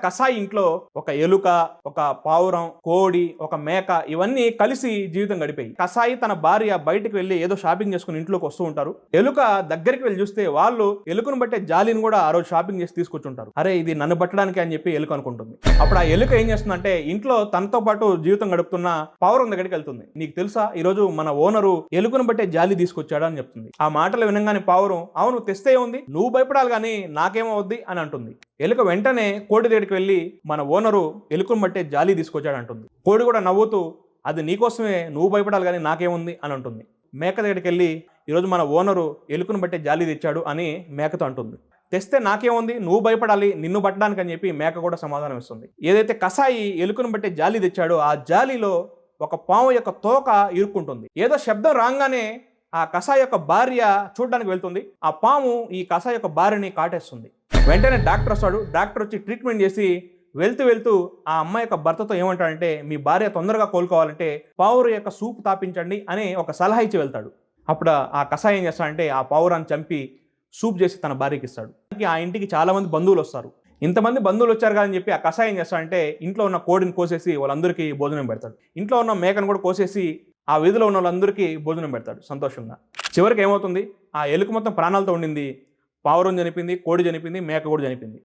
కసాయి ఇంట్లో ఒక ఎలుక, ఒక పావురం, కోడి, ఒక మేక ఇవన్నీ కలిసి జీవితం గడిపాయి. కసాయి తన భార్య బయటికి వెళ్ళి ఏదో షాపింగ్ చేసుకుని ఇంట్లోకి వస్తూ ఉంటారు. ఎలుక దగ్గరికి వెళ్ళి చూస్తే వాళ్ళు ఎలుకను బట్టే జాలిని కూడా ఆ రోజు షాపింగ్ చేసి తీసుకొచ్చుంటారు. అరే ఇది నన్ను పట్టడానికి అని చెప్పి ఎలుక అనుకుంటుంది. అప్పుడు ఆ ఎలుక ఏం చేస్తుందంటే ఇంట్లో తనతో పాటు జీవితం గడుపుతున్న పావురం దగ్గరికి వెళ్తుంది. నీకు తెలుసా ఈ రోజు మన ఓనరు ఎలుకను బట్టే జాలి తీసుకొచ్చాడు అని చెప్తుంది. ఆ మాటలు వినగానే పావురం అవును తెస్తే ఉంది, నువ్వు భయపడాలి కానీ నాకేమవుద్ది అని అంటుంది. ఎలుక వెంటనే కోడి దగ్గరికి వెళ్ళి మన ఓనరు ఎలుకను బట్టే జాలి తీసుకొచ్చాడు అంటుంది. కోడి కూడా నవ్వుతూ అది నీకోసమే, నువ్వు భయపడాలి కానీ నాకేముంది అని అంటుంది. మేక దగ్గరికి వెళ్ళి ఈరోజు మన ఓనరు ఎలుకను బట్టే జాలి తెచ్చాడు అని మేకతో అంటుంది. తెస్తే నాకేముంది, నువ్వు భయపడాలి, నిన్ను పట్టడానికి అని చెప్పి మేక కూడా సమాధానం ఇస్తుంది. ఏదైతే కసాయి ఎలుకను బట్టే జాలి తెచ్చాడో ఆ జాలిలో ఒక పాము యొక్క తోక ఇరుక్కుంటుంది. ఏదో శబ్దం రాగానే ఆ కసాయి యొక్క భార్య చూడడానికి వెళ్తుంది. ఆ పాము ఈ కసాయి యొక్క భార్యని కాటేస్తుంది. వెంటనే డాక్టర్ వస్తాడు. డాక్టర్ వచ్చి ట్రీట్మెంట్ చేసి వెళ్తూ ఆ అమ్మాయి యొక్క భర్తతో ఏమంటాడంటే మీ భార్య తొందరగా కోలుకోవాలంటే పావురు యొక్క సూప్ తాపించండి అని ఒక సలహా ఇచ్చి వెళ్తాడు. అప్పుడు ఆ కసాయి ఏం చేస్తాడంటే ఆ పావురాన్ని చంపి సూప్ చేసి తన భార్యకి ఇస్తాడు. ఆ ఇంటికి చాలా మంది బంధువులు వస్తారు. ఇంతమంది బంధువులు వచ్చారు కదా అని చెప్పి ఆ కషాయం ఏం చేస్తాడంటే ఇంట్లో ఉన్న కోడిని కోసేసి వాళ్ళందరికీ భోజనం పెడతాడు. ఇంట్లో ఉన్న మేకను కూడా కోసేసి ఆ వీధిలో ఉన్న వాళ్ళందరికీ భోజనం పెడతాడు సంతోషంగా. చివరికి ఏమవుతుంది, ఆ ఎలుక మొత్తం ప్రాణాలతో ఉండింది. పావురం చనిపోయింది, కోడి చనిపోయింది, మేక కూడా చనిపోయింది.